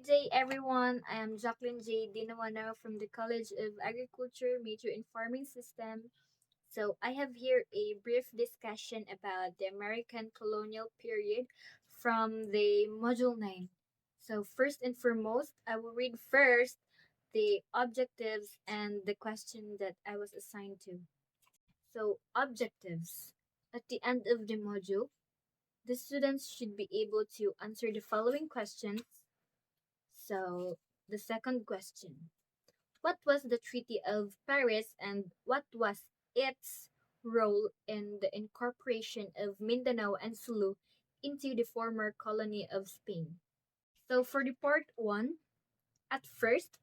Good day, everyone. I am Jacqueline J. Dinawana from the College of Agriculture, major in Farming System. So, I have here a brief discussion about the American colonial period from the Module 9. So, first and foremost, I will read first the objectives and the question that I was assigned to. So, objectives. At the end of the module, the students should be able to answer the following questions. So, the second question: what was the Treaty of Paris and what was its role in the incorporation of Mindanao and Sulu into the former colony of Spain? So, for the part 1, at first,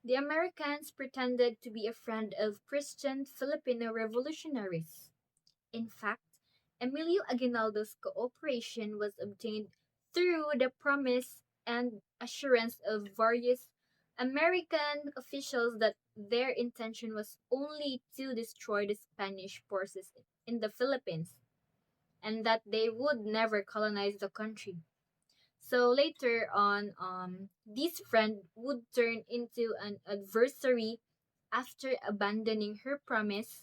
the Americans pretended to be a friend of Christian Filipino revolutionaries. In fact, Emilio Aguinaldo's cooperation was obtained through the promise and assurance of various American officials that their intention was only to destroy the Spanish forces in the Philippines and that they would never colonize the country. So later on, this friend would turn into an adversary after abandoning her promise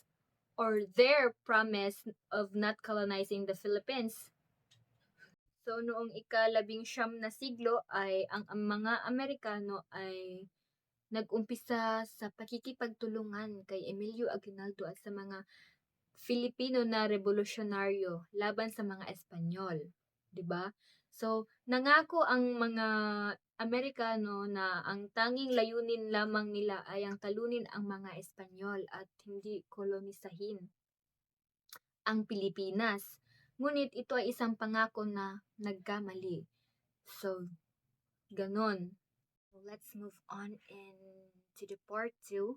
or their promise of not colonizing the Philippines. So noong ika-19 na siglo ay ang mga Amerikano ay nag-umpisa sa pakikipagtulungan kay Emilio Aguinaldo at sa mga Filipino na revolusyonaryo laban sa mga Espanyol, 'di ba? So nangako ang mga Amerikano na ang tanging layunin lamang nila ay ang talunin ang mga Espanyol at hindi kolonisahin ang Pilipinas. Ngunit ito ay isang pangako na nagkamali. So, ganon. Let's move on into the part 2.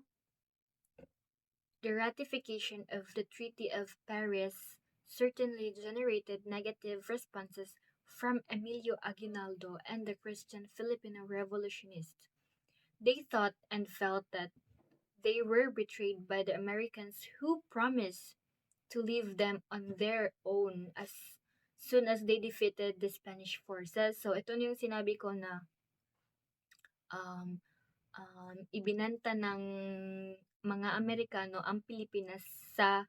The ratification of the Treaty of Paris certainly generated negative responses from Emilio Aguinaldo and the Christian Filipino revolutionists. They thought and felt that they were betrayed by the Americans who promised to leave them on their own as soon as they defeated the Spanish forces. So, ito yung sinabi ko na ibinanta ng mga Amerikano ang Pilipinas sa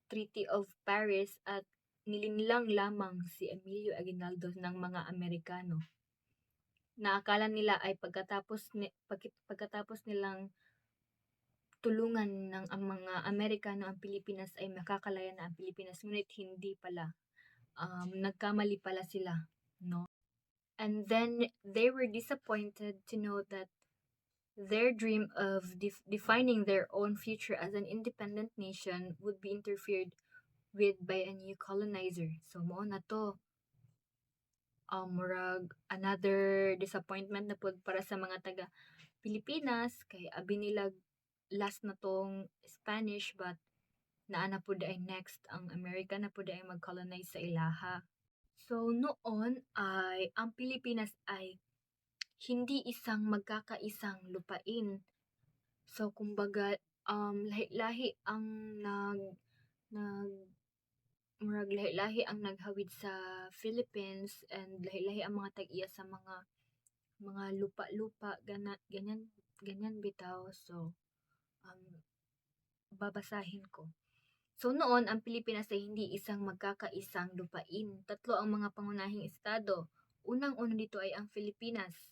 Treaty of Paris at nilinlang lamang si Emilio Aguinaldo ng mga Amerikano. Naakala nila ay pagkatapos nilang tulungan ng ang mga Amerikano ang Pilipinas ay makakalaya na ang Pilipinas, ngunit hindi pala. Nagkamali pala sila, no? And then they were disappointed to know that their dream of defining their own future as an independent nation would be interfered with by a new colonizer. So mao na to. Murag another disappointment na pud para sa mga taga Pilipinas kay abi nila last na tong Spanish but naa na pud ay next ang America na pud ay mag-colonize sa ilaha. So noon ay ang Pilipinas ay hindi isang magkakaisang lupain. So kumbaga lahi-lahi ang nag murag lahi-lahi ang naghawid sa Philippines and lahi-lahi ang mga tag-iya sa mga lupa-lupa ganyan bitaw. So babasahin ko. So noon, ang Pilipinas ay hindi isang magkakaisang lupain. Tatlo ang mga pangunahing estado. Unang-una dito ay ang Pilipinas.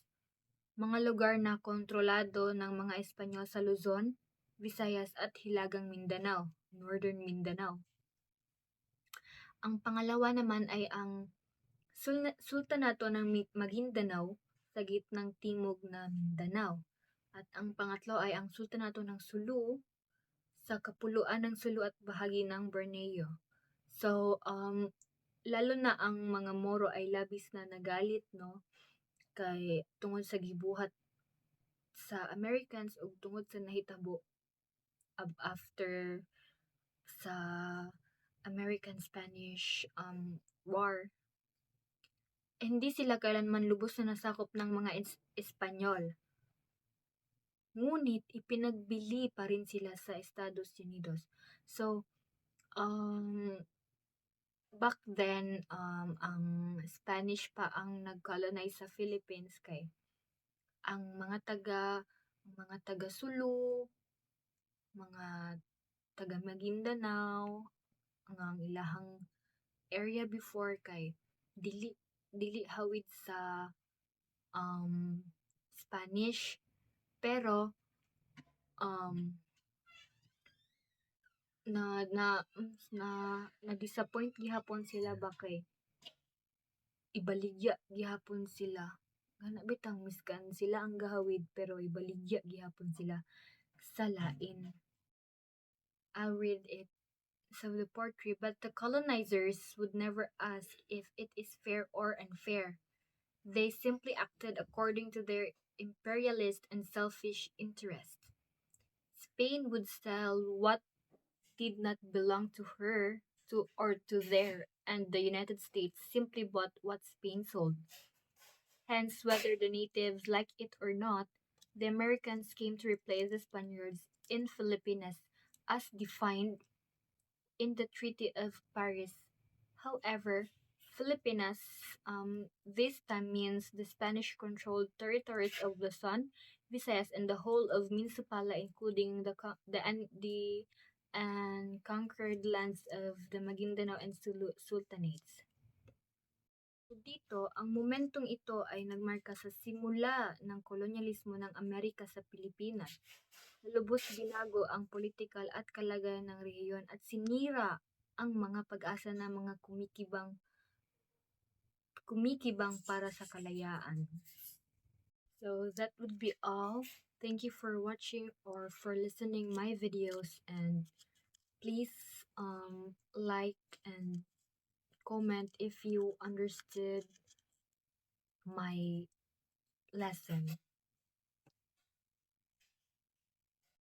Mga lugar na kontrolado ng mga Espanyol sa Luzon, Visayas at Hilagang Mindanao, Northern Mindanao. Ang pangalawa naman ay ang Sultanato ng Maguindanao sa gitnang timog na Mindanao. At ang pangatlo ay ang Sultanato ng Sulu sa kapuluan ng Sulu at bahagi ng Borneo. So, lalo na ang mga Moro ay labis na nagalit, no? Kay tungod sa gibuhat sa Americans o tungod sa nahitabo after sa American-Spanish War. Hindi sila kailanman lubos na nasakop ng mga Espanyol. Ngunit ipinagbili pa rin sila sa Estados Unidos. So, back then, ang Spanish pa ang nag-colonize sa Philippines kay ang mga taga Sulu, mga taga Maguindanao, ang ilahang area before kay dili dili hawid sa um Spanish, pero um na na na na-disappoint gihapon sila ba kay ibaligya gihapon sila. Ngana bitang miskan sila ang gahawid pero ibaligya gihapon sila sa lain. I'll read it. So the poetry, but the colonizers would never ask if it is fair or unfair. They simply acted according to their imperialist and selfish interests. Spain would sell what did not belong to her to their, and the United States simply bought what Spain sold. Hence, whether the natives liked it or not, the Americans came to replace the Spaniards in Filipinas as defined in the Treaty of Paris. However, Filipinas this time means the Spanish controlled territories of Luzon, Visayas, and the whole of Minsupala, including the and conquered lands of the Maguindanao and Sulu Sultanates. Dito, ang momentong ito ay nagmarka sa simula ng kolonyalismo ng Amerika sa Pilipinas. Lubos binago ang politikal at kalagayan ng rehiyon at sinira ang mga pag-asa ng mga kumikibang para sa kalayaan. So that would be all. Thank you for watching or for listening my videos, and please like and comment if you understood my lesson.